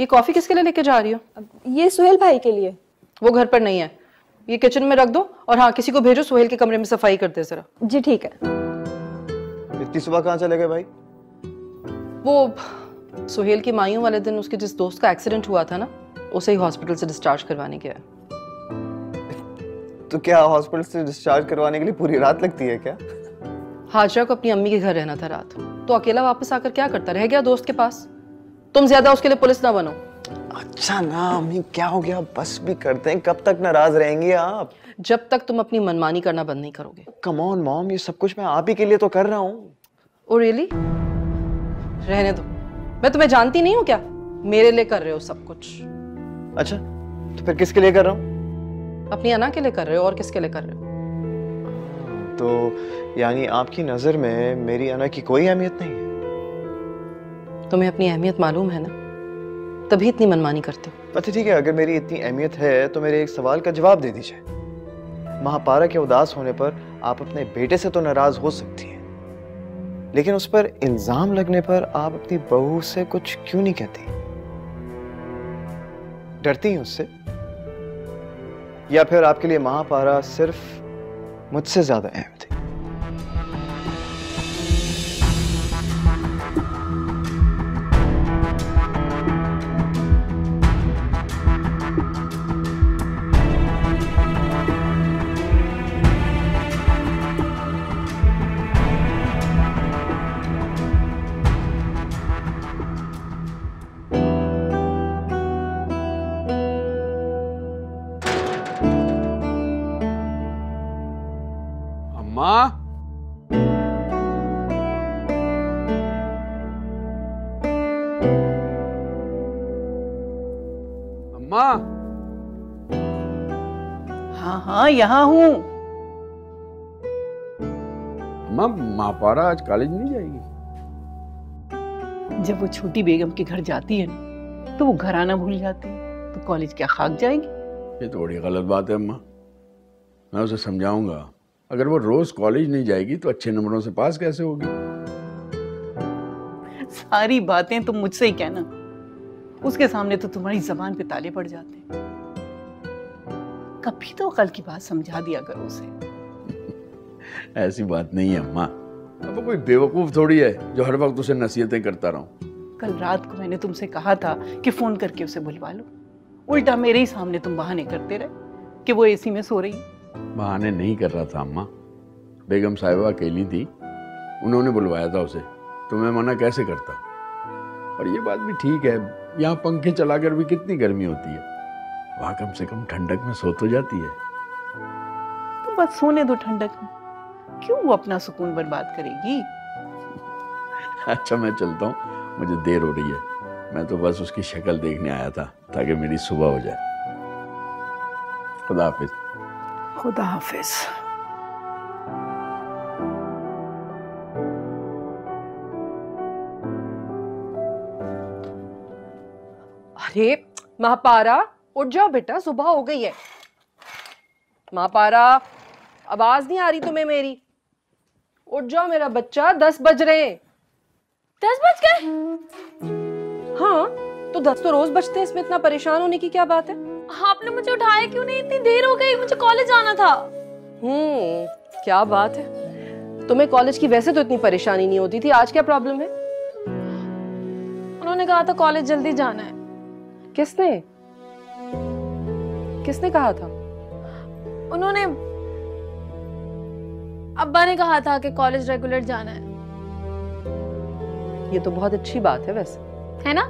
ये कॉफी किसके लिए लेके जा रही हो? ये सुहेल भाई के लिए। वो घर पर नहीं है, ये किचन में रख दो और हाँ किसी को भेजो सुहेल के कमरे में सफाई कर दे जरा। जी ठीक है। इतनी सुबह कहाँ चले गए भाई? वो सुहेल की माइयों वाले दिन उसके जिस दोस्त का एक्सीडेंट हुआ था ना, उसे ही हॉस्पिटल से डिस्चार्ज करवाने गया है। तो क्या हॉस्पिटल से डिस्चार्ज करवाने के लिए पूरी रात लगती है क्या? हाजरा को अपनी अम्मी के घर रहना था रात, तो अकेला वापस आकर क्या करता, रह गया दोस्त के पास। तुम ज्यादा उसके लिए पुलिस ना बनो। अच्छा ना अम्मी, क्या हो गया, बस भी करते हैं, कब तक नाराज रहेंगी आप? जब तक तुम अपनी मनमानी करना बंद नहीं करोगे। कम ऑन मॉम, ये सब कुछ मैं आप ही के लिए तो कर रहा हूँ। Oh really? रहने दो, मैं तुम्हें जानती नहीं हूँ क्या? मेरे लिए कर रहे हो सब कुछ। अच्छा तो फिर किसके लिए कर रहा हूँ? अपनी अना के लिए कर रहे हो, और किसके लिए कर रहे हो? तो यानी आपकी नजर में मेरी अना की कोई अहमियत नहीं है? तुम्हें अपनी अहमियत मालूम है ना, तभी इतनी मनमानी करते हो। अच्छा ठीक है, अगर मेरी इतनी अहमियत है तो मेरे एक सवाल का जवाब दे दीजिए। महापारा के उदास होने पर आप अपने बेटे से तो नाराज हो सकती हैं, लेकिन उस पर इल्जाम लगने पर आप अपनी बहू से कुछ क्यों नहीं कहती? डरती हैं उससे, या फिर आपके लिए महापारा सिर्फ मुझसे ज्यादा अहम थी? अम्मा, अम्मा। हाँ हाँ यहाँ हूँ। अम्मा, महापारा आज कॉलेज नहीं जाएगी? जब वो छोटी बेगम के घर जाती है ना, तो वो घर आना भूल जाती है, तो कॉलेज क्या खाक जाएगी? ये तो बड़ी गलत बात है अम्मा, मैं उसे समझाऊंगा। अगर वो रोज कॉलेज नहीं जाएगी तो अच्छे नंबरों से पास कैसे होगी? सारी बातें तुम मुझसे ही कहना, उसके सामने तो तुम्हारी जबान पे ताले पड़ जाते हैं। कभी तो अकल की बात समझा दिया करो उसे। ऐसी बात नहीं है अम्मा, अब वो कोई बेवकूफ थोड़ी है जो हर वक्त उसे नसीहतें करता रहूं। कल रात को मैंने तुमसे कहा था कि फोन करके उसे बुलवा लो, उल्टा मेरे ही सामने तुम बहाने करते रहे कि वो एसी में सो रही है। बहाने नहीं कर रहा था अम्मा, बेगम साहिबा अकेली थी, उन्होंने बुलवाया था उसे, तो मैं मना कैसे करता? और ये बात भी ठीक है, यहाँ पंखे चलाकर भी कितनी गर्मी होती है, वहाँ कम से कम ठंडक में सो तो जाती है। तो बस सोने दो ठंडक में, क्यों वो अपना सुकून बर्बाद करेगी? अच्छा मैं चलता हूँ, मुझे देर हो रही है। मैं तो बस उसकी शक्ल देखने आया था ताकि मेरी सुबह हो जाए। खुदा हाफिज। खुदा हाफिज। अरे महापारा उठ जाओ बेटा, सुबह हो गई है। महापारा आवाज नहीं आ रही तुम्हें मेरी? उठ जाओ मेरा बच्चा, 10 बज रहे हैं। 10 बज गए? हाँ तो 10 तो रोज बजते हैं, इसमें इतना परेशान होने की क्या बात है? आपने मुझे उठाया क्यों नहीं? इतनी देर हो गई, मुझे कॉलेज जाना था। क्या बात है, तुम्हें कॉलेज की वैसे तो इतनी परेशानी नहीं होती थी, आज क्या प्रॉब्लम है? उन्होंने कहा था कॉलेज जल्दी जाना है। किसने किसने कहा था? उन्होंने, अब्बा ने कहा था कि कॉलेज रेगुलर जाना है। ये तो बहुत अच्छी बात है वैसे, है ना?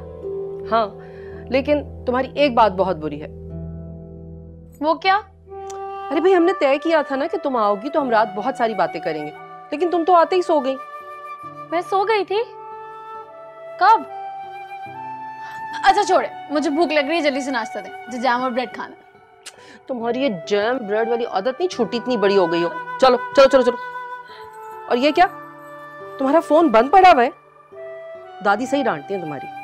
हाँ, लेकिन तुम्हारी एक बात बहुत बुरी है। वो क्या? अरे भाई, हमने तय किया था ना कि तुम आओगी तो हम रात बहुत सारी बातें करेंगे, लेकिन तुम तो आते ही सो गई। मैं सो गई थी? कब? अच्छा छोड़े, मुझे भूख लग रही है, जल्दी से नाश्ता दे, मुझे जैम और ब्रेड खाना है। तुम्हारी ये जैम ब्रेड वाली आदत नहीं छूटी, इतनी बड़ी हो गई हो। चलो चलो चलो चलो। और ये क्या, तुम्हारा फोन बंद पड़ा हुआ है? दादी सही डांटती है तुम्हारी।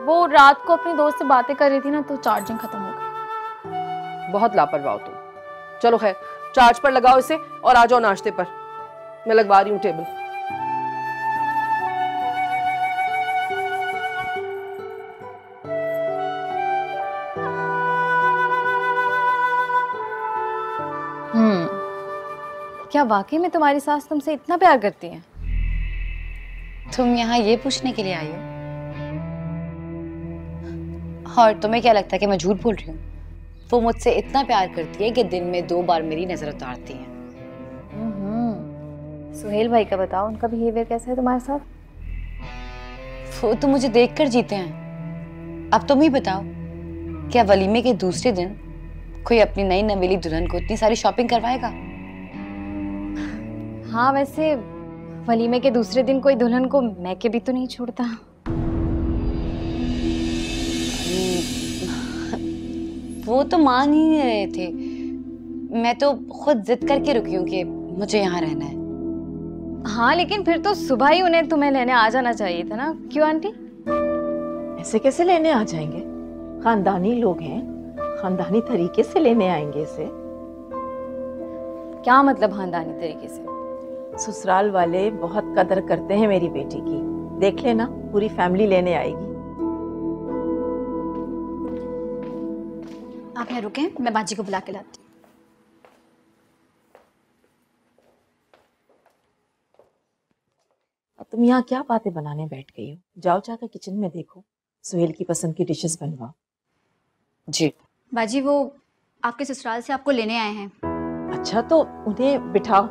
वो रात को अपनी दोस्त से बातें कर रही थी ना, तो चार्जिंग खत्म हो गई। बहुत लापरवाह हो तुम। चलो खैर, चार्ज पर लगाओ इसे और आ जाओ नाश्ते पर, मैं लगवा रही हूँ टेबल। क्या वाकई में तुम्हारी सास तुमसे इतना प्यार करती है? तुम यहाँ ये पूछने के लिए आई हो? और तुम्हें क्या लगता है कि मैं झूठ बोल रही हूँ? वो मुझसे इतना प्यार करती है कि दिन में 2 बार मेरी नजर उतारती है। सुहेल भाई का बताओ, उनका बिहेवियर कैसा है तुम्हारे साथ? वो तो मुझे देखकर जीते हैं। अब तुम ही बताओ, क्या वलीमे के दूसरे दिन कोई अपनी नई नवेली दुल्हन को इतनी सारी शॉपिंग करवाएगा? हाँ, वैसे वलीमे के दूसरे दिन कोई दुल्हन को मैके भी तो नहीं छोड़ता। वो तो मान ही नहीं रहे थे। मैं तो खुद जिद करके रुकी हूँ कि मुझे यहाँ रहना है। हाँ, लेकिन फिर तो सुबह ही उन्हें तुम्हें लेने आ जाना चाहिए था ना, क्यों आंटी? ऐसे कैसे लेने आ जाएंगे? खानदानी लोग हैं, खानदानी तरीके से लेने आएंगे इसे। क्या मतलब खानदानी तरीके से? ससुराल वाले बहुत कदर करते हैं मेरी बेटी की। देख लेना, पूरी फैमिली लेने आएगी। आप यहाँ रुकें, मैं बाजी को बुला के लाती हूँ। अब तुम यहाँ क्या बातें बनाने बैठ गई हो? जाओ जाकर किचन में देखो, सुहेल की पसंद की डिशेस बनवाओ। जी बाजी, वो आपके ससुराल से आपको लेने आए हैं। अच्छा, तो उन्हें बिठाओ,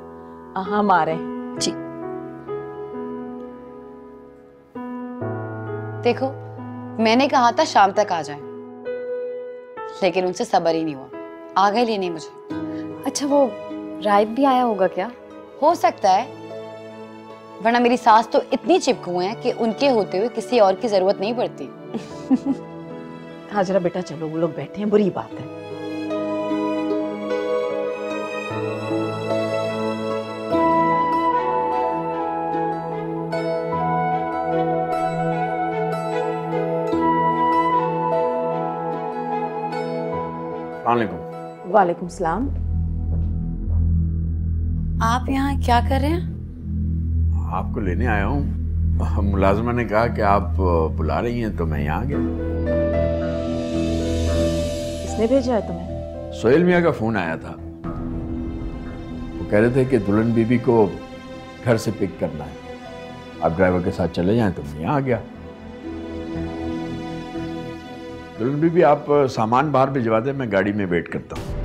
हम आ रहे हैं। जी। देखो, मैंने कहा था शाम तक आ जाएं, लेकिन उनसे सब्र ही नहीं हुआ, आ गए लेने मुझे। अच्छा, वो राइब भी आया होगा क्या? हो सकता है, वरना मेरी सास तो इतनी चिपकू है कि उनके होते हुए किसी और की जरूरत नहीं पड़ती। हाँ जरा बेटा चलो, वो लोग बैठे हैं, बुरी बात है। वालेकुम सलाम। आप यहाँ क्या कर रहे हैं? आपको लेने आया हूँ। मुलाजमा ने कहा कि आप बुला रही हैं तो मैं यहाँ आ गया। किसने भेजा है तुम्हें? सोहेल मियाँ का फोन आया था। वो कह रहे थे कि दुल्हन बीबी को घर से पिक करना है, आप ड्राइवर के साथ चले जाएं तो मैं यहाँ आ गया। दुल्हन बीबी आप सामान बाहर भिजवा दें, मैं गाड़ी में वेट करता हूँ।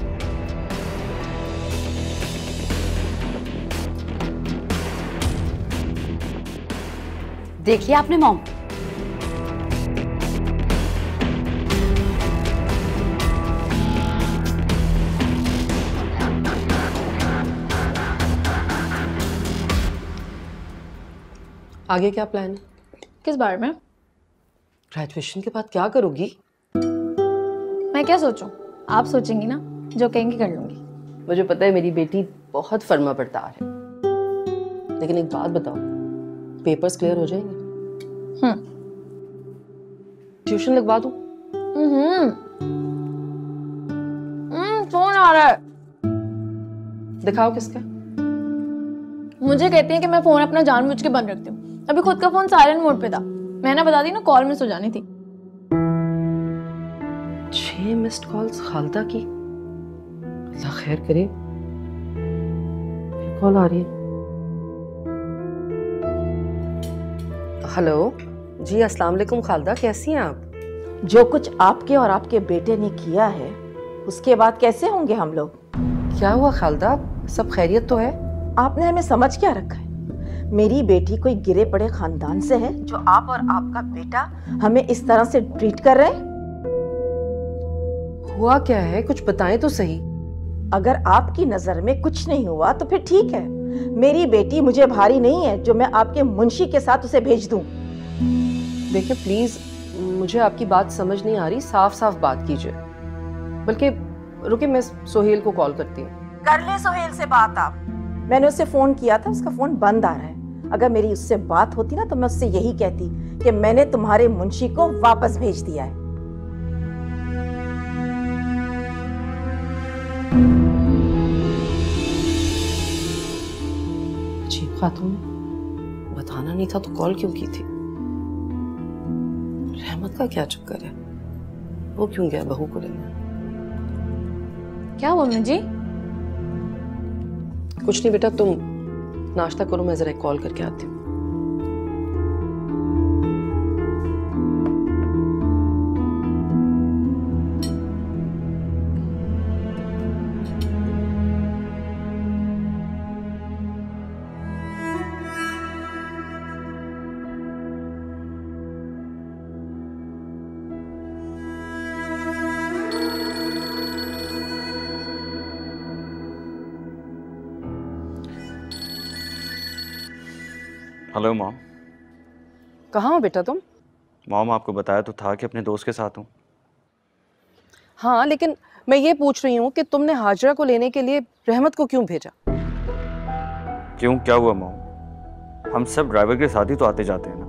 देखिए आपने मॉम, आगे क्या प्लान है? किस बारे में? ग्रेजुएशन के बाद क्या करोगी? मैं क्या सोचूं? आप सोचेंगी ना, जो कहेंगी कर लूंगी। मुझे पता है मेरी बेटी बहुत फर्मा बरदार है, लेकिन एक बात बताओ, पेपर्स क्लियर हो जाएंगे? ट्यूशन लगवा दूं? फोन आ रहा है। दिखाओ किसका? मुझे कहती है कि मैं फोन अपना जानबूझ के बंद रखती हूँ। अभी खुद का फोन साइलेंट मोड पे था, मैंने बता दी ना, कॉल में सो जानी थी। 6 मिस्ड कॉल्स खालदा की। अल्लाह खैर करे। कॉल आ रही है। हेलो जी, अस्सलाम वालेकुम खालदा, कैसी हैं आप? जो कुछ आपके और आपके बेटे ने किया है, उसके बाद कैसे होंगे हम लोग? क्या हुआ खालदा, सब खैरियत तो है? आपने हमें समझ क्या रखा है? मेरी बेटी कोई गिरे पड़े खानदान से है जो आप और आपका बेटा हमें इस तरह से ट्रीट कर रहे हैं? हुआ क्या है, कुछ बताएं तो सही। अगर आपकी नजर में कुछ नहीं हुआ तो फिर ठीक है। मेरी बेटी मुझे भारी नहीं है जो मैं आपके मुंशी के साथ उसे भेज दूं। देखिए प्लीज, मुझे आपकी बात समझ नहीं आ रही, साफ साफ बात कीजिए। बल्कि रुके, मैं सोहेल को कॉल करती हूँ। कर ले सोहेल से बात आप। मैंने उससे फोन किया था, उसका फोन बंद आ रहा है। अगर मेरी उससे बात होती ना तो मैं उससे यही कहती कि मैंने तुम्हारे मुंशी को वापस भेज दिया है। अजीब खातून, बताना नहीं था तो कॉल क्यों की थी? रहमत का क्या चक्कर है? वो क्यों गया बहू को लेने? क्या हुआ मम्मी जी? कुछ नहीं बेटा, तुम नाश्ता करो, मैं जरा एक कॉल करके आती हूँ। Hello mom. कहाँ हो बेटा तुम? मॉम आपको बताया तो था कि अपने दोस्त के साथ हूँ। हाँ, लेकिन मैं ये पूछ रही हूँ कि तुमने हाजरा को लेने के लिए रहमत को क्यों भेजा? क्यों, क्या हुआ मॉम? हम सब ड्राइवर के साथ ही तो आते जाते हैं ना।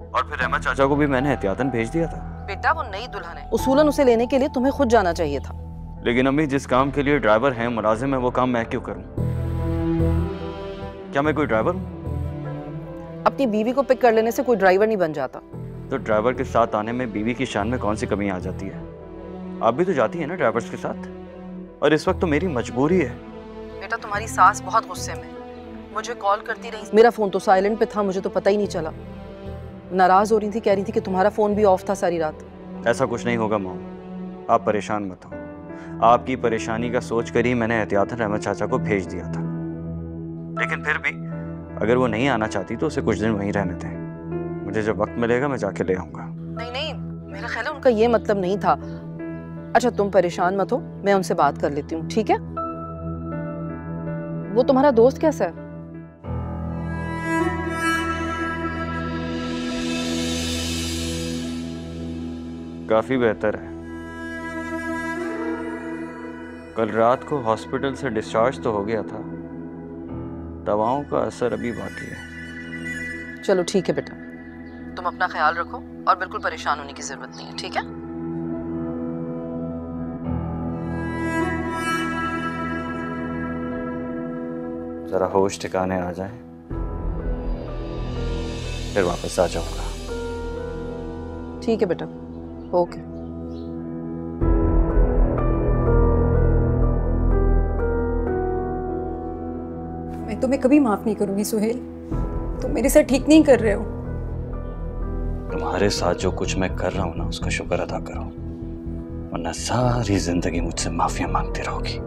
और फिर रहमत चाचा को भी मैंने एहतियातन भेज दिया था। बेटा वो नई दुल्हन है, उसूलन उसे लेने के लिए तुम्हें खुद जाना चाहिए था। लेकिन अम्मी, जिस काम के लिए ड्राइवर है, मुलाजिम है, वो काम मैं क्यों करूँ? क्या मैं कोई ड्राइवर हूँ? अपनी बीवी को पिक कर लेने से कोई ड्राइवर नहीं बन जाता। तो ड्राइवर के साथ आने में बीवी की शान में कौन सी कमी आ जाती है? आप भी तो जाती है ना ड्राइवर्स के साथ, और इस वक्त तो मेरी मजबूरी है। बेटा तुम्हारी सास बहुत गुस्से में, मुझे कॉल करती रही, मेरा फोन तो साइलेंट पे था, मुझे तो पता ही नहीं चला। नाराज हो रही थी, कह रही थी कि तुम्हारा फोन भी ऑफ था सारी रात। ऐसा कुछ नहीं होगा मॉम, आप परेशान मत हो। आपकी परेशानी का सोच कर ही मैंने एहतियातन रहमत चाचा को भेज दिया था। लेकिन फिर भी अगर वो नहीं आना चाहती तो उसे कुछ दिन वहीं रहने दें। मुझे जब वक्त मिलेगा मैं जाके ले आऊंगा। नहीं नहीं, मेरा ख्याल है उनका ये मतलब नहीं था। अच्छा तुम परेशान मत हो, मैं उनसे बात कर लेती हूँ, ठीक है? वो तुम्हारा दोस्त कैसा है? काफी बेहतर है। कल रात को हॉस्पिटल से डिस्चार्ज तो हो गया था, दवाओं का असर अभी बाकी है। चलो ठीक है बेटा, तुम अपना ख्याल रखो और बिल्कुल परेशान होने की जरूरत नहीं है, ठीक है? जरा होश ठिकाने आ जाए, फिर वापस आ जाऊंगा। ठीक है बेटा, ओके। मैं तुम्हें कभी माफ नहीं करूंगी सुहेल, तुम मेरे साथ ठीक नहीं कर रहे हो। तुम्हारे साथ जो कुछ मैं कर रहा हूँ ना, उसका शुक्र अदा करो, वरना सारी जिंदगी मुझसे माफिया मांगती रहोगी।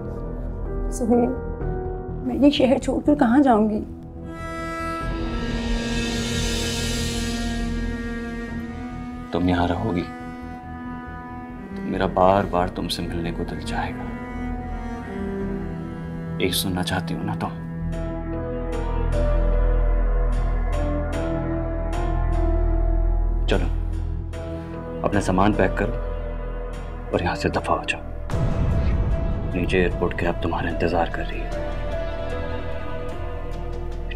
सुहेल, मैं ये शहर छोड़कर कहाँ जाऊंगी? तुम यहाँ रहोगी तो मेरा बार बार तुमसे मिलने को दिल चाहेगा। एक सुनना चाहती हो ना तुम? चलो अपना सामान पैक करो और यहाँ से दफा हो जाओ। नीचे एयरपोर्ट कैब तुम्हारा इंतजार कर रही है।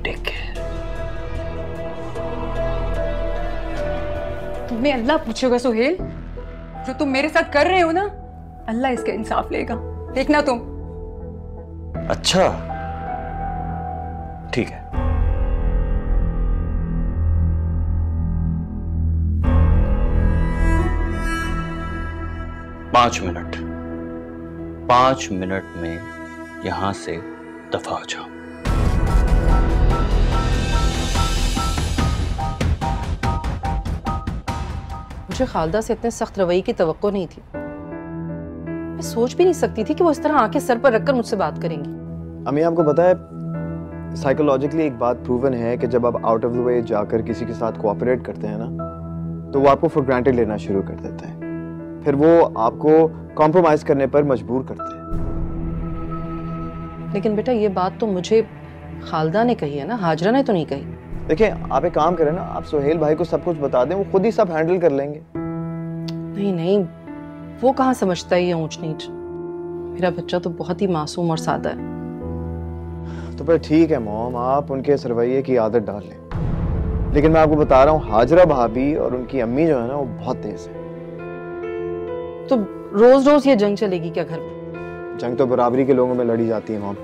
Take care. तुम्हें अल्लाह पूछेगा सुहेल, जो तुम मेरे साथ कर रहे हो ना, अल्लाह इसका इंसाफ लेगा, देखना तुम। अच्छा ठीक है। पांच मिनट में यहां से दफा हो जाओ। मुझे खालदा से इतने सख्त रवैये की तवक्को नहीं थी। मैं सोच भी नहीं सकती थी कि वो इस तरह आंखें सर पर रखकर मुझसे बात करेंगी। अम्मी आपको पता है, साइकोलॉजिकली एक बात प्रूवन है कि जब आप आउट ऑफ द वे जाकर किसी के साथ कोऑपरेट करते हैं ना, तो वो आपको फॉर ग्रांटेड लेना शुरू कर देता है, फिर वो आपको कॉम्प्रोमाइज करने पर मजबूर करते हैं। लेकिन बेटा ये बात तो मुझे खालदा ने कही है ना, हाजरा ने तो नहीं कही। देखिए आप एक काम करें ना, आप सुहेल भाई को सब कुछ बता दें, वो खुद ही सब हैंडल कर लेंगे। नहीं नहीं, वो कहाँ समझता है ये ऊंच नीच। मेरा बच्चा तो बहुत ही मासूम और सादा है। तो फिर ठीक है मॉम, आप उनके इस रवैये की आदत डाल लें। लेकिन मैं आपको बता रहा हूँ, हाजरा भाभी और उनकी अम्मी जो है ना, वो बहुत तेज है। तो रोज रोज ये जंग चलेगी क्या घर में? जंग तो बराबरी के लोगों में लड़ी जाती है मॉम।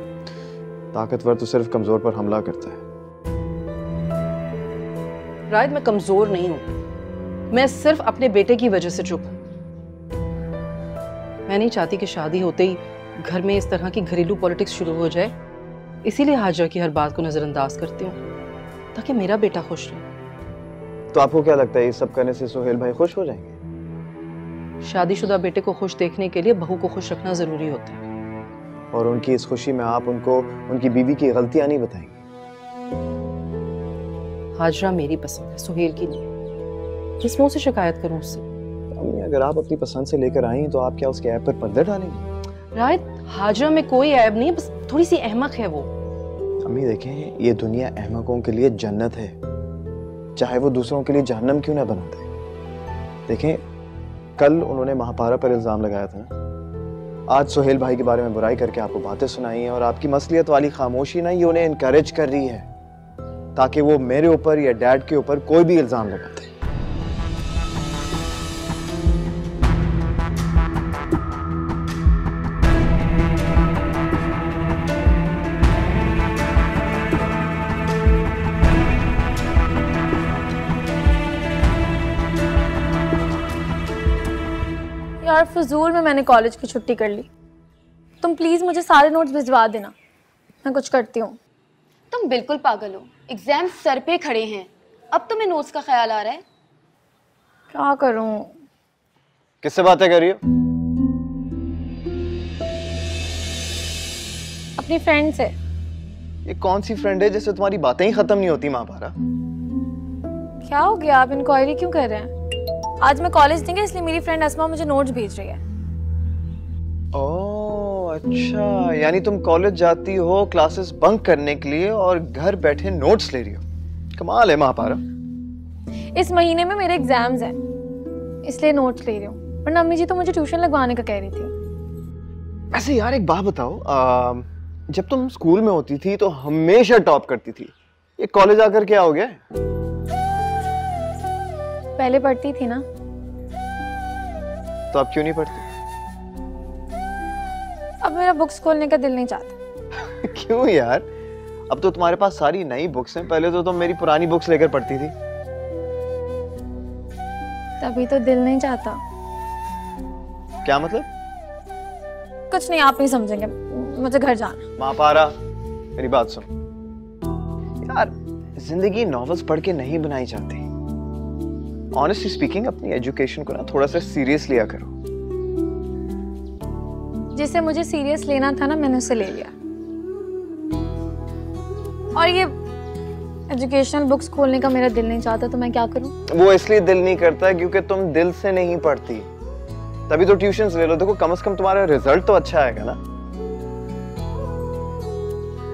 ताकतवर तो सिर्फ कमजोर पर हमला करता है। रायद, मैं कमजोर नहीं हूं, मैं सिर्फ अपने बेटे की वजह से चुप हूं। मैं नहीं चाहती कि शादी होते ही घर में इस तरह की घरेलू पॉलिटिक्स शुरू हो जाए, इसीलिए हाजरा की हर बात को नजरअंदाज करती हूँ ताकि मेरा बेटा खुश रहे। तो आपको क्या लगता है ये सब करने से सुहेल भाई खुश हो जाएंगे? शादीशुदा बेटे को खुश देखने के लिए बहू को खुश रखना जरूरी होता है। और उनकी इस खुशी में आप उनको उनकी बीवी की गलतियां नहीं बताएंगे? हाजरा मेरी पसंद है, सुहेल की नहीं। किस मुंह से शिकायत करूं उससे? अम्मी, अगर आप अपनी पसंद से लेकर आई तो आप क्या उसके ऐप पर पर्दे डालेंगे? रायत, हाजरा में कोई ऐब नहीं, बस थोड़ी सी अहमक है वो। अम्मी देखें, ये दुनिया अहमकों के लिए जन्नत है, चाहे वो दूसरों के लिए जहन्नम क्यों ना बना दे। देखें, कल उन्होंने महापारा पर इल्जाम लगाया था ना, आज सुहेल भाई के बारे में बुराई करके आपको बातें सुनाई हैं, और आपकी मसलियत वाली खामोशी ना ये उन्हें इनकरेज कर रही है ताकि वो मेरे ऊपर या डैड के ऊपर कोई भी इल्जाम लगाते। यार फजूल में मैंने कॉलेज की छुट्टी कर ली। तुम प्लीज मुझे सारे नोट्स भिजवा देना, मैं कुछ करती हूँ। तुम बिल्कुल पागल हो, एग्जाम सर पे खड़े हैं, अब तुम्हें नोट्स का ख्याल आ रहा है? क्या करूँ? किससे बातें कर रही हो? अपनी फ्रेंड से। ये कौन सी फ्रेंड है जिससे तुम्हारी बातें ही खत्म नहीं होती महापारा? क्या हो गया, आप इंक्वायरी क्यों कर रहे हैं? आज मैं कॉलेज नहीं गई इसलिए मेरी फ्रेंड अस्मा मुझे नोट्स भेज रही है। ओह अच्छा, यानी तुम कॉलेज जाती हो क्लासेस बंक करने के लिए और घर बैठे नोट्स ले रही हो। कमाल है महापारा। इस महीने में मेरे एग्जाम्स हैं इसलिए नोट्स ले रही हूँ, वरना अम्मी जी तो मुझे ट्यूशन लगवाने का कह रही थी। ऐसे यार एक बात बताओ, जब तुम स्कूल में होती थी तो हमेशा टॉप करती थी, ये कॉलेज आकर क्या हो गया? पहले पढ़ती थी ना। तो अब क्यों नहीं पढ़ती? अब मेरा बुक्स खोलने का दिल नहीं चाहता। क्यों यार, अब तो तुम्हारे पास सारी नई बुक्स हैं, पहले तो तुम मेरी पुरानी बुक्स लेकर पढ़ती थी। तभी तो दिल नहीं चाहता। क्या मतलब? कुछ नहीं, आप नहीं समझेंगे, मुझे घर जाना। महापारा मेरी बात सुन यार, जिंदगी नॉवेल्स पढ़ के नहीं बनाई जाती। ऑनेस्टली स्पीकिंग अपनी एजुकेशन को ना थोड़ा सा सीरियस लिया करो। जिसे मुझे सीरियस लेना था ना, मैंने उसे ले लिया। और ये एजुकेशनल बुक्स खोलने का मेरा दिल नहीं चाहता, तो मैं क्या करूं? वो इसलिए दिल नहीं करता क्योंकि तुम दिल से नहीं पढ़ती, तभी तो ट्यूशंस ले लो। देखो कम से कम तुम्हारा रिजल्ट तो अच्छा आएगा ना।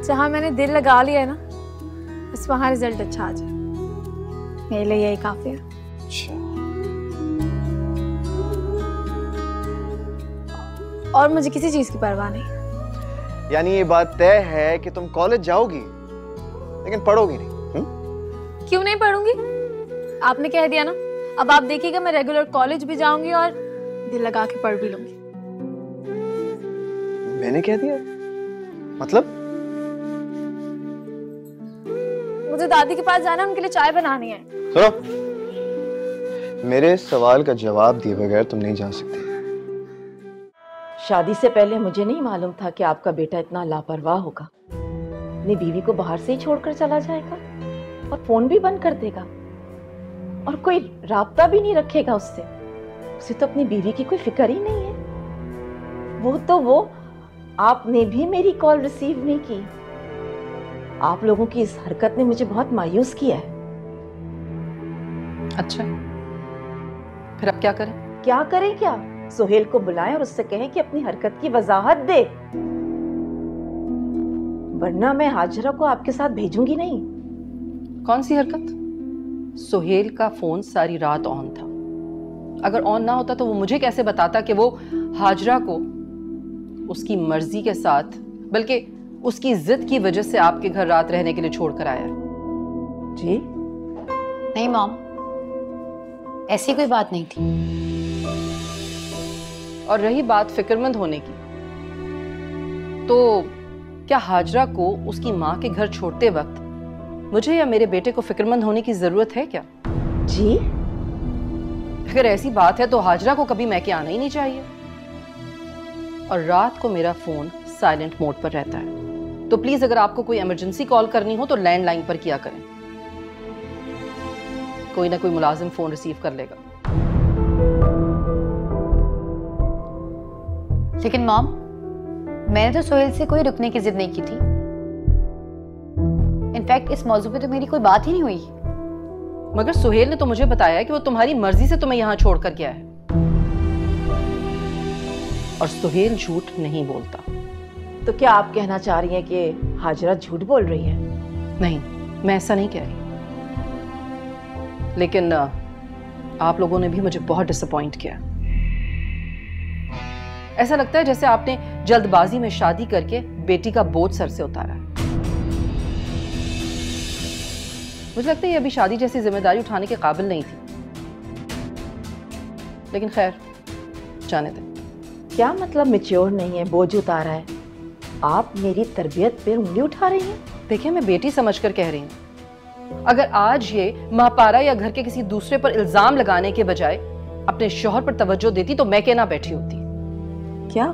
जहां मैंने दिल लगा लिया है ना, बस वहां रिजल्ट अच्छा आ जाए, मेरे लिए यही काफी है। अच्छा। और मुझे किसी चीज की परवाह नहीं। यानी ये बात तय है कि तुम कॉलेज जाओगी लेकिन पढ़ोगी नहीं? क्यों नहीं पढ़ूंगी? आपने कह दिया ना, अब आप देखिएगा मैं रेगुलर कॉलेज भी जाऊंगी और दिल लगा के पढ़ भी लूंगी। मैंने कह दिया? मतलब? मुझे दादी के पास जाना है, उनके लिए चाय बनानी है। सुनो, मेरे सवाल का जवाब दिए बगैर तुम नहीं जा सकती। शादी से पहले मुझे नहीं मालूम था कि आपका बेटा इतना लापरवाह होगा। अपनी बीवी को बाहर से ही छोड़कर चला जाएगा और फोन भी बंद कर देगा और कोई राब्ता भी नहीं रखेगा उससे। उसे तो अपनी बीवी की कोई फिक्र ही नहीं है। वो आपने भी मेरी कॉल रिसीव नहीं की। आप लोगों की इस हरकत ने मुझे बहुत मायूस किया है। अच्छा, फिर अब क्या करें? क्या करें क्या? सुहेल को बुलाएं और उससे कहें कि अपनी हरकत की वजाहत दे, वरना मैं हाजरा को आपके साथ भेजूंगी नहीं। कौन सी हरकत? सुहेल का फोन सारी रात ऑन था। अगर ऑन ना होता तो वो मुझे कैसे बताता कि वो हाजरा को उसकी मर्जी के साथ, बल्कि उसकी जिद की वजह से आपके घर रात रहने के लिए छोड़कर आया? जी नहीं मॉम, ऐसी कोई बात नहीं थी। और रही बात फिक्रमंद होने की, तो क्या हाजरा को उसकी माँ के घर छोड़ते वक्त मुझे या मेरे बेटे को फिक्रमंद होने की जरूरत है क्या? जी, अगर ऐसी बात है तो हाजरा को कभी मैके आना ही नहीं चाहिए। और रात को मेरा फोन साइलेंट मोड पर रहता है, तो प्लीज अगर आपको कोई इमरजेंसी कॉल करनी हो तो लैंडलाइन पर किया करें, कोई ना कोई मुलाजिम फोन रिसीव कर लेगा। लेकिन मॉम, मैंने तो सोहेल से कोई रुकने की जिद नहीं की थी। इनफैक्ट इस मौजू पे तो मेरी कोई बात ही नहीं हुई। मगर सोहेल ने तो मुझे बताया कि वो तुम्हारी मर्जी से तुम्हें यहां छोड़कर गया है, और सोहेल झूठ नहीं बोलता। तो क्या आप कहना चाह रही हैं कि हाजरा झूठ बोल रही है? नहीं, मैं ऐसा नहीं कह रही, लेकिन आप लोगों ने भी मुझे बहुत डिसअपॉइंट किया। ऐसा लगता है जैसे आपने जल्दबाजी में शादी करके बेटी का बोझ सर से उतारा है। मुझे लगता है ये अभी शादी जैसी जिम्मेदारी उठाने के काबिल नहीं थी, लेकिन खैर जाने दें। क्या मतलब मैच्योर नहीं है, बोझ उतारा है? आप मेरी तरबियत पे उंगली उठा रही हैं? देखिए, मैं बेटी समझकर कह रही हूँ। अगर आज ये महापारा या घर के किसी दूसरे पर इल्जाम लगाने के बजाय अपने शौहर पर तवज्जो देती तो मैं ना बैठी होती। क्या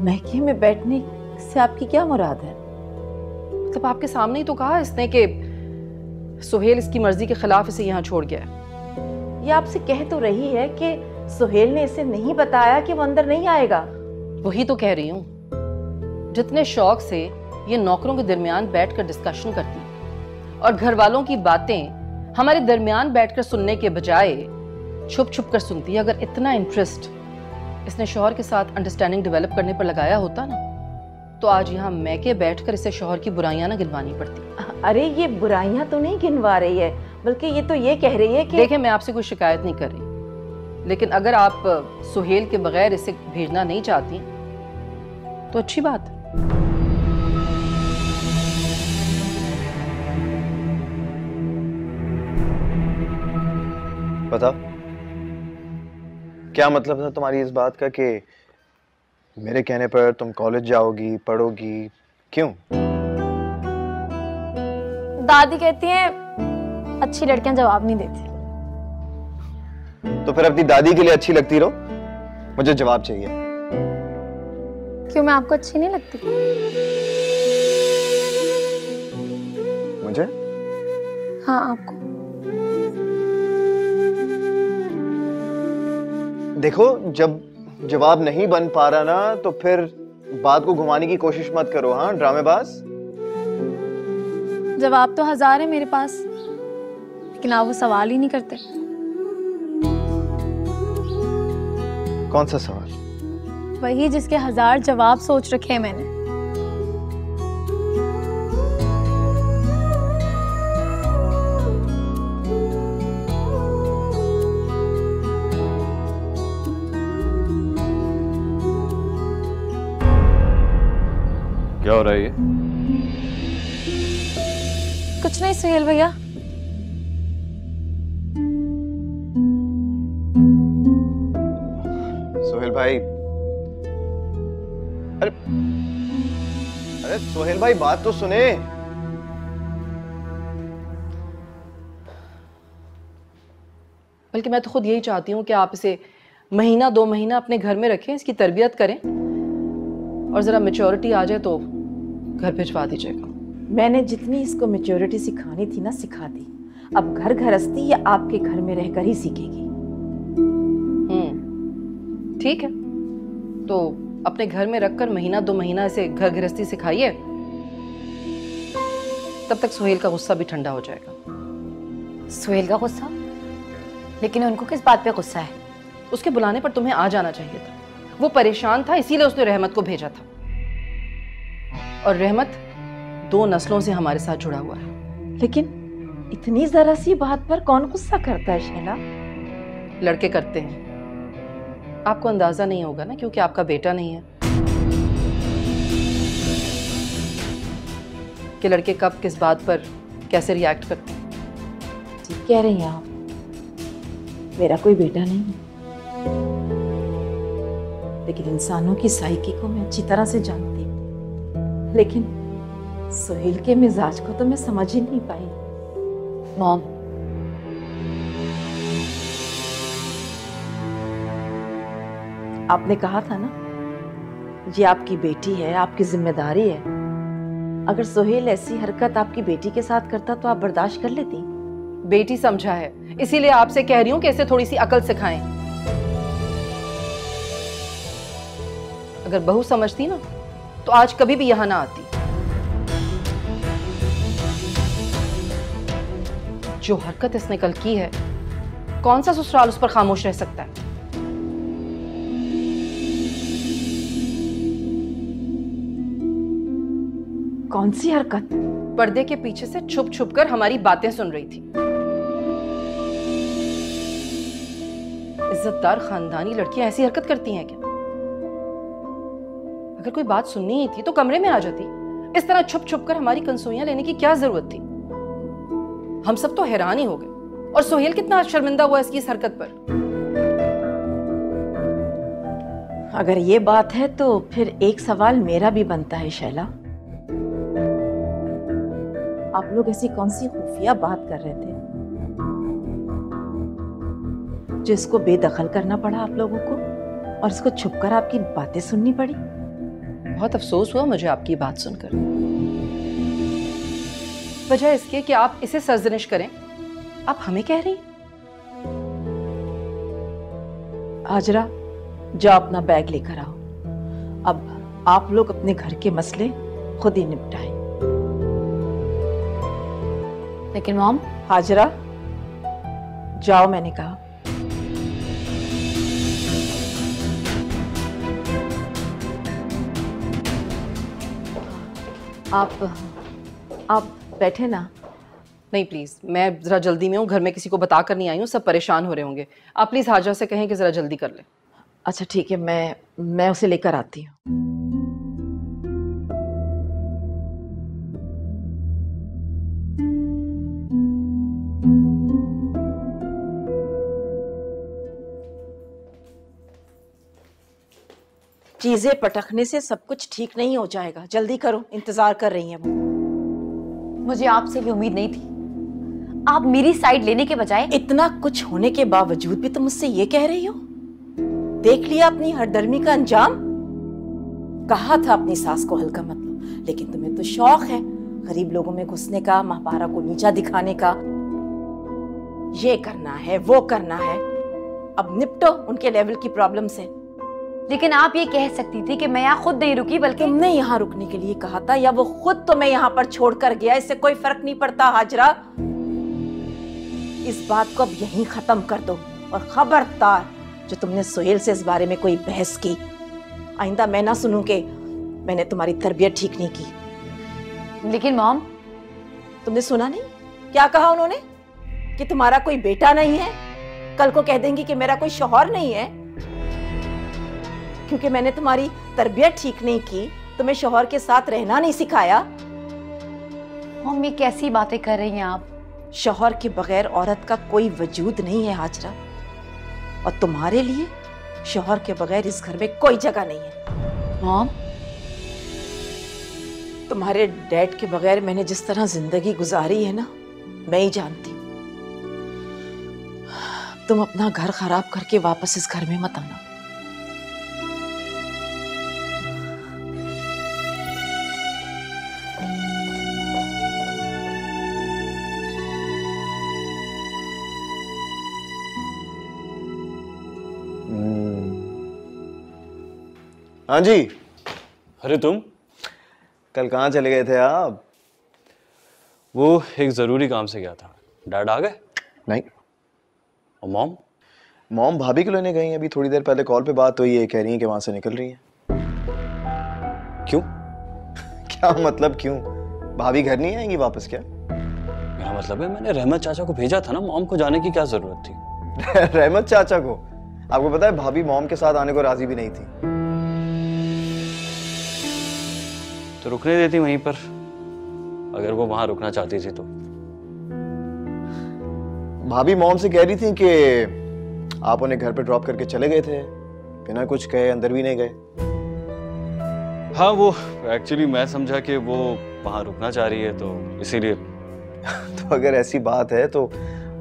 महके में बैठने से आपकी क्या मुराद है? मतलब आपके सामने ही तो कहा इसने कि सोहेल इसकी मर्जी के खिलाफ इसे यहाँ छोड़ गया है। ये आपसे कह तो रही है कि सोहेल ने इसे नहीं बताया कि वो अंदर नहीं आएगा। वही तो कह रही हूँ, जितने शौक से ये नौकरों के दरमियान बैठकर डिस्कशन करती और घर वालों की बातें हमारे दरमियान बैठकर सुनने के बजाय छुप छुप कर सुनती है, अगर इतना इंटरेस्ट इसने शौहर के साथ अंडरस्टैंडिंग डेवलप करने पर लगाया होता ना, तो आज यहाँ मैके बैठकर इसे शौहर की बुराइयां ना गिनवानी पड़ती। अरे ये बुराइयां तो नहीं गिनवा रही है, बल्कि ये तो ये कह रही है कि देखिए, मैं आपसे कोई शिकायत नहीं कर रही, लेकिन अगर आप सुहेल के बगैर इसे भेजना नहीं चाहती तो अच्छी बात है। बता, क्या मतलब था तुम्हारी इस बात का कि मेरे कहने पर तुम कॉलेज जाओगी, पढ़ोगी? क्यों? दादी कहती हैं अच्छी लड़कियां जवाब नहीं देती। तो फिर अपनी दादी के लिए अच्छी लगती रहो, मुझे जवाब चाहिए। क्यों, मैं आपको अच्छी नहीं लगती? मुझे? हाँ, आपको। देखो, जब जवाब नहीं बन पा रहा ना, तो फिर बात को घुमाने की कोशिश मत करो। हाँ, ड्रामेबाज। जवाब तो 1000 है मेरे पास, लेकिन आप वो सवाल ही नहीं करते। कौन सा सवाल? वही जिसके 1000 जवाब सोच रखे हैं मैंने। क्या हो रहा है ये? कुछ नहीं सुहेल भैया। सोहेल भाई, अरे सोहेल भाई, बात तो सुने। बल्कि मैं तो खुद यही चाहती हूँ कि आप इसे महीना 2 महीना अपने घर में रखें, इसकी तरबियत करें, और जरा मैच्योरिटी आ जाए तो घर भिजवा दीजिएगा। मैंने जितनी इसको मैच्योरिटी सिखानी थी ना, सिखा दी। अब घर गृहस्थी या आपके घर में रहकर ही सीखेगी। ठीक है, तो अपने घर में रखकर महीना 2 महीना इसे घर गृहस्थी सिखाइए, तब तक सोहेल का गुस्सा भी ठंडा हो जाएगा। सोहेल का गुस्सा? लेकिन उनको किस बात पे गुस्सा है? उसके बुलाने पर तुम्हें आ जाना चाहिए था। वो परेशान था, इसीलिए उसने रहमत को भेजा था, और रहमत 2 नस्लों से हमारे साथ जुड़ा हुआ है। लेकिन इतनी जरा सी बात पर कौन गुस्सा करता है शैला? लड़के करते हैं, आपको अंदाजा नहीं होगा ना, क्योंकि आपका बेटा नहीं है कि लड़के कब किस बात पर कैसे रिएक्ट करते हैं। ठीक कह रही हैं आप, मेरा कोई बेटा नहीं है, लेकिन इंसानों की साइकी को मैं अच्छी तरह से जानती हूँ। लेकिन सोहेल के मिजाज को तो मैं समझ ही नहीं पाई। मॉम, आपने कहा था ना, ये आपकी बेटी है, आपकी जिम्मेदारी है। अगर सोहेल ऐसी हरकत आपकी बेटी के साथ करता तो आप बर्दाश्त कर लेती? बेटी समझा है, इसीलिए आपसे कह रही हूं कि इसे थोड़ी सी अकल सिखाएं। अगर बहू समझती ना तो आज कभी भी यहां ना आती। जो हरकत इसने कल की है, कौन सा ससुराल उस पर खामोश रह सकता है? कौन सी हरकत? पर्दे के पीछे से छुप छुप कर हमारी बातें सुन रही थी। इज्जतदार खानदानी लड़कियां ऐसी हरकत करती हैं क्या? अगर कोई बात सुननी ही थी तो कमरे में आ जाती। इस तरह छुप छुप कर हमारी कंसोइयां लेने की क्या जरूरत थी? हम सब तो हैरान ही हो गए। और सोहेल कितना शर्मिंदा हुआ इसकी इस हरकत पर। अगर ये बात है तो फिर एक सवाल मेरा भी बनता है शैला। आप लोग ऐसी कौन सी खुफिया बात कर रहे थे जो इसको बेदखल करना पड़ा आप लोगों को, और इसको छुपकर आपकी बातें सुननी पड़ी? बहुत अफसोस हुआ मुझे आपकी बात सुनकर। वजह इसके कि आप इसे सरजनिश करें, आप हमें कह रही हैं। हाजरा, जाओ अपना बैग लेकर आओ। अब आप लोग अपने घर के मसले खुद ही निपटाएं। लेकिन मॉम। हाजरा, जाओ, मैंने कहा। आप बैठे ना। नहीं प्लीज, मैं जरा जल्दी में हूँ, घर में किसी को बता कर नहीं आई हूँ, सब परेशान हो रहे होंगे। आप प्लीज हाजा से कहें कि जरा जल्दी कर ले। अच्छा ठीक है, मैं उसे लेकर आती हूँ। चीजें पटकने से सब कुछ ठीक नहीं हो जाएगा। जल्दी करो, इंतजार कर रही हैं वो। मुझे आपसे भी उम्मीद नहीं थी। आप मेरी साइड लेने के बजाय इतना कुछ होने के बावजूद भी तुम मुझसे ये कह रही हो? देख लिया अपनी हरदर्मी का अंजाम। कहा था अपनी सास को हल्का मत लो, लेकिन तुम्हें तो शौक है गरीब लोगों में घुसने का, महापारा को नीचा दिखाने का। ये करना है, वो करना है। अब निपटो उनके लेवल की प्रॉब्लम से। लेकिन आप ये कह सकती थी कि मैं यहाँ खुद नहीं रुकी, बल्कि तुमने यहाँ रुकने के लिए कहा था, या वो खुद तुम्हें यहाँ पर छोड़कर गया, इससे कोई फर्क नहीं पड़ता। हाजरा, इस बात को अब यहीं खत्म कर दो। और खबरदार, जो तुमने सोहेल से इस बारे में कोई बहस की, आइंदा मैं ना सुनूं कि मैंने तुम्हारी तरबियत ठीक नहीं की। लेकिन मॉम, तुमने सुना नहीं क्या कहा उन्होंने? कि तुम्हारा कोई बेटा नहीं है। कल को कह देंगी कि मेरा कोई शौहर नहीं है। क्योंकि मैंने तुम्हारी तरबियत ठीक नहीं की, तुम्हें शौहर के साथ रहना नहीं सिखाया। मॉम, ये कैसी बातें कर रही हैं आप? शौहर के बगैर औरत का कोई वजूद नहीं है हाजरा, और तुम्हारे लिए शौहर के बगैर इस घर में कोई जगह नहीं है। मॉम, तुम्हारे डैड के बगैर मैंने जिस तरह जिंदगी गुजारी है ना, मैं ही जानती हूँ। तुम अपना घर खराब करके वापस इस घर में मत आना। हाँ जी। अरे तुम कल कहाँ चले गए थे आप? वो एक ज़रूरी काम से गया था। डैड आ गए? नहीं। और मॉम? मॉम भाभी को लेने गई हैं। अभी थोड़ी देर पहले कॉल पे बात हुई है, कह रही हैं कि वहां से निकल रही हैं। क्यों? क्या मतलब क्यों? भाभी घर नहीं आएंगी वापस क्या? मेरा मतलब है, मैंने रहमत चाचा को भेजा था ना, मॉम को जाने की क्या जरूरत थी? रहमत चाचा को? आपको पता है भाभी मॉम के साथ आने को राजी भी नहीं थी। तो रुकने देती वहीं पर, अगर वो वहां रुकना चाहती थी तो। भाभी मॉम से कह रही थी कि आप उन्हें घर पे ड्रॉप करके चले गए थे, बिना कुछ कहे, अंदर भी नहीं गए। हाँ, वो एक्चुअली मैं समझा कि वो वहां रुकना चाह रही है, तो इसीलिए। तो अगर ऐसी बात है तो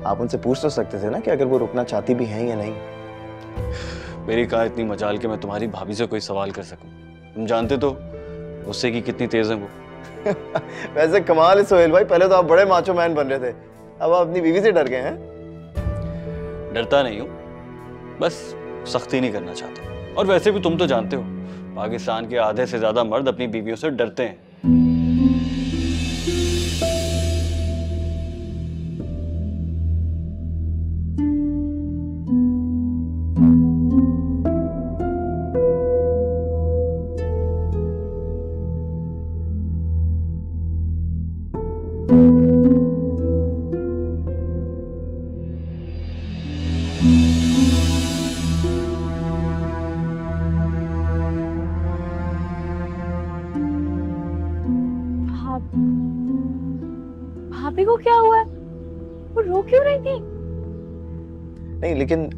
आप उनसे पूछ तो सकते थे ना कि अगर वो रुकना चाहती भी हैं या नहीं। मेरी कहाँ इतनी मजाल कि मैं तुम्हारी भाभी से कोई सवाल कर सकूं। तुम जानते तो उससे कि कितनी तेज है वो। वैसे कमाल है सोहेल भाई, पहले तो आप बड़े माचो मैन बन रहे थे, अब आप अपनी बीवी से डर गए हैं। डरता नहीं हूँ, बस सख्ती नहीं करना चाहता। और वैसे भी तुम तो जानते हो, पाकिस्तान के आधे से ज्यादा मर्द अपनी बीवियों से डरते हैं। भाभी को क्या हुआ है? वो रो क्यों रही थी? नहीं लेकिन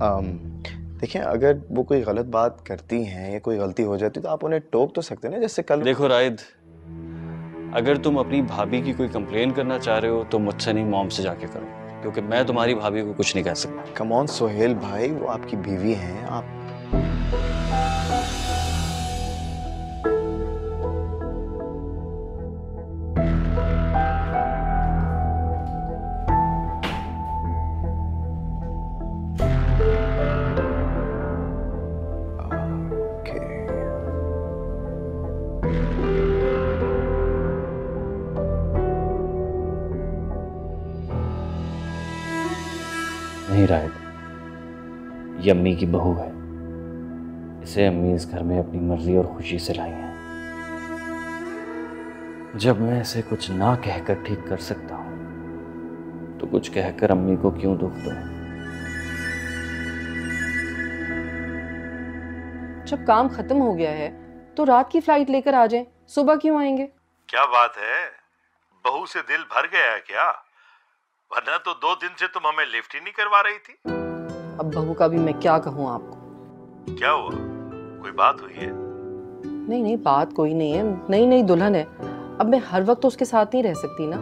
देखिए, अगर वो कोई गलत बात करती हैं या कोई गलती हो जाती तो आप उन्हें टोक तो सकते हैं ना, जैसे कल। देखो राइद, अगर तुम अपनी भाभी की कोई कंप्लेन करना चाह रहे हो तो मुझसे नहीं, मॉम से जाके करो, क्योंकि मैं तुम्हारी भाभी को कुछ नहीं कह सकता। कम ऑन सोहेल भाई, वो आपकी बीवी हैं, आप नहीं राहिद, ये अम्मी की बहू है, इसे अम्मी इस घर में अपनी मर्जी और खुशी से लाई है। जब मैं इसे कुछ ना कहकर ठीक कर सकता हूं तो कुछ कहकर अम्मी को क्यों दुख दूं? जब काम खत्म हो गया है तो रात की फ्लाइट लेकर आ जाएं, सुबह क्यों आएंगे? क्या बात है, बहू से दिल भर गया है क्या? वरना तो 2 दिन से तुम हमें लिफ्ट ही नहीं करवा रही थी। अब बहू का भी मैं क्या कहूँ आपको। क्या हुआ, कोई बात हुई है? नहीं नहीं, बात कोई नहीं है, नई नई दुल्हन है, अब मैं हर वक्त तो उसके साथ नहीं रह सकती ना,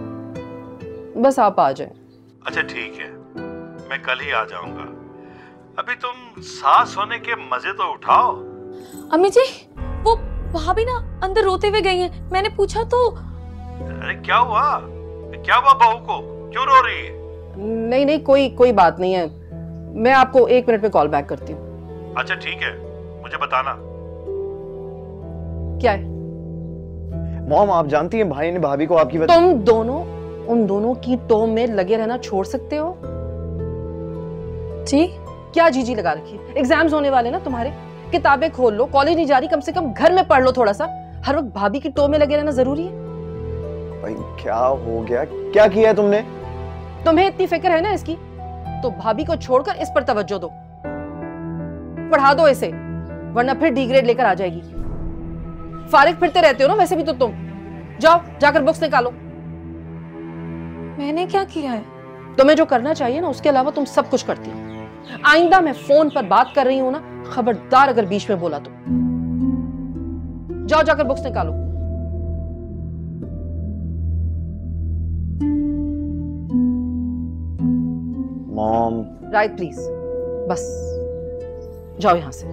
बस आप आ जाएं। अच्छा ठीक है, मैं कल ही आ जाऊंगा। अभी तुम सास होने के मजे तो उठाओ। अम्मी जी, वो भाभी ना अंदर रोते हुए गई हैं, मैंने पूछा तो। अरे क्या हुआ बहू को, क्यों रो रही है? नहीं नहीं, कोई बात नहीं है, मैं आपको 1 मिनट में कॉल बैक करती हूँ। अच्छा ठीक है, मुझे बताना। क्या है? मॉम, आप जानती हैं भाई ने भाभी को आपकी वजह। तुम दोनों उन दोनों की टोम में लगे रहना छोड़ सकते हो? जी? क्या जीजी लगा रखी है? एग्जाम्स होने वाले ना तुम्हारे, किताबें खोल लो, कॉलेज नहीं जा रही, कम से कम घर में पढ़ लो थोड़ा सा। हर वक्त भाभी की टोम में लगे रहना जरूरी है? भाई क्या हो गया, क्या किया है तुमने? तुम्हें इतनी फिक्र है ना इसकी, तो भाभी को छोड़कर इस पर तवज्जो दो, पढ़ा दो इसे, वरना फिर डी ग्रेड लेकर आ जाएगी। फारिग फिरते रहते हो ना वैसे भी तो तुम, जाओ जाकर बुक्स निकालो। मैंने क्या किया है? तुम्हें जो करना चाहिए ना उसके अलावा तुम सब कुछ करती हो। आइंदा मैं फोन पर बात कर रही हूं ना, खबरदार अगर बीच में बोला तो। जाओ जाकर बुक्स निकालो। मॉम। राइट प्लीज, बस जाओ यहां से।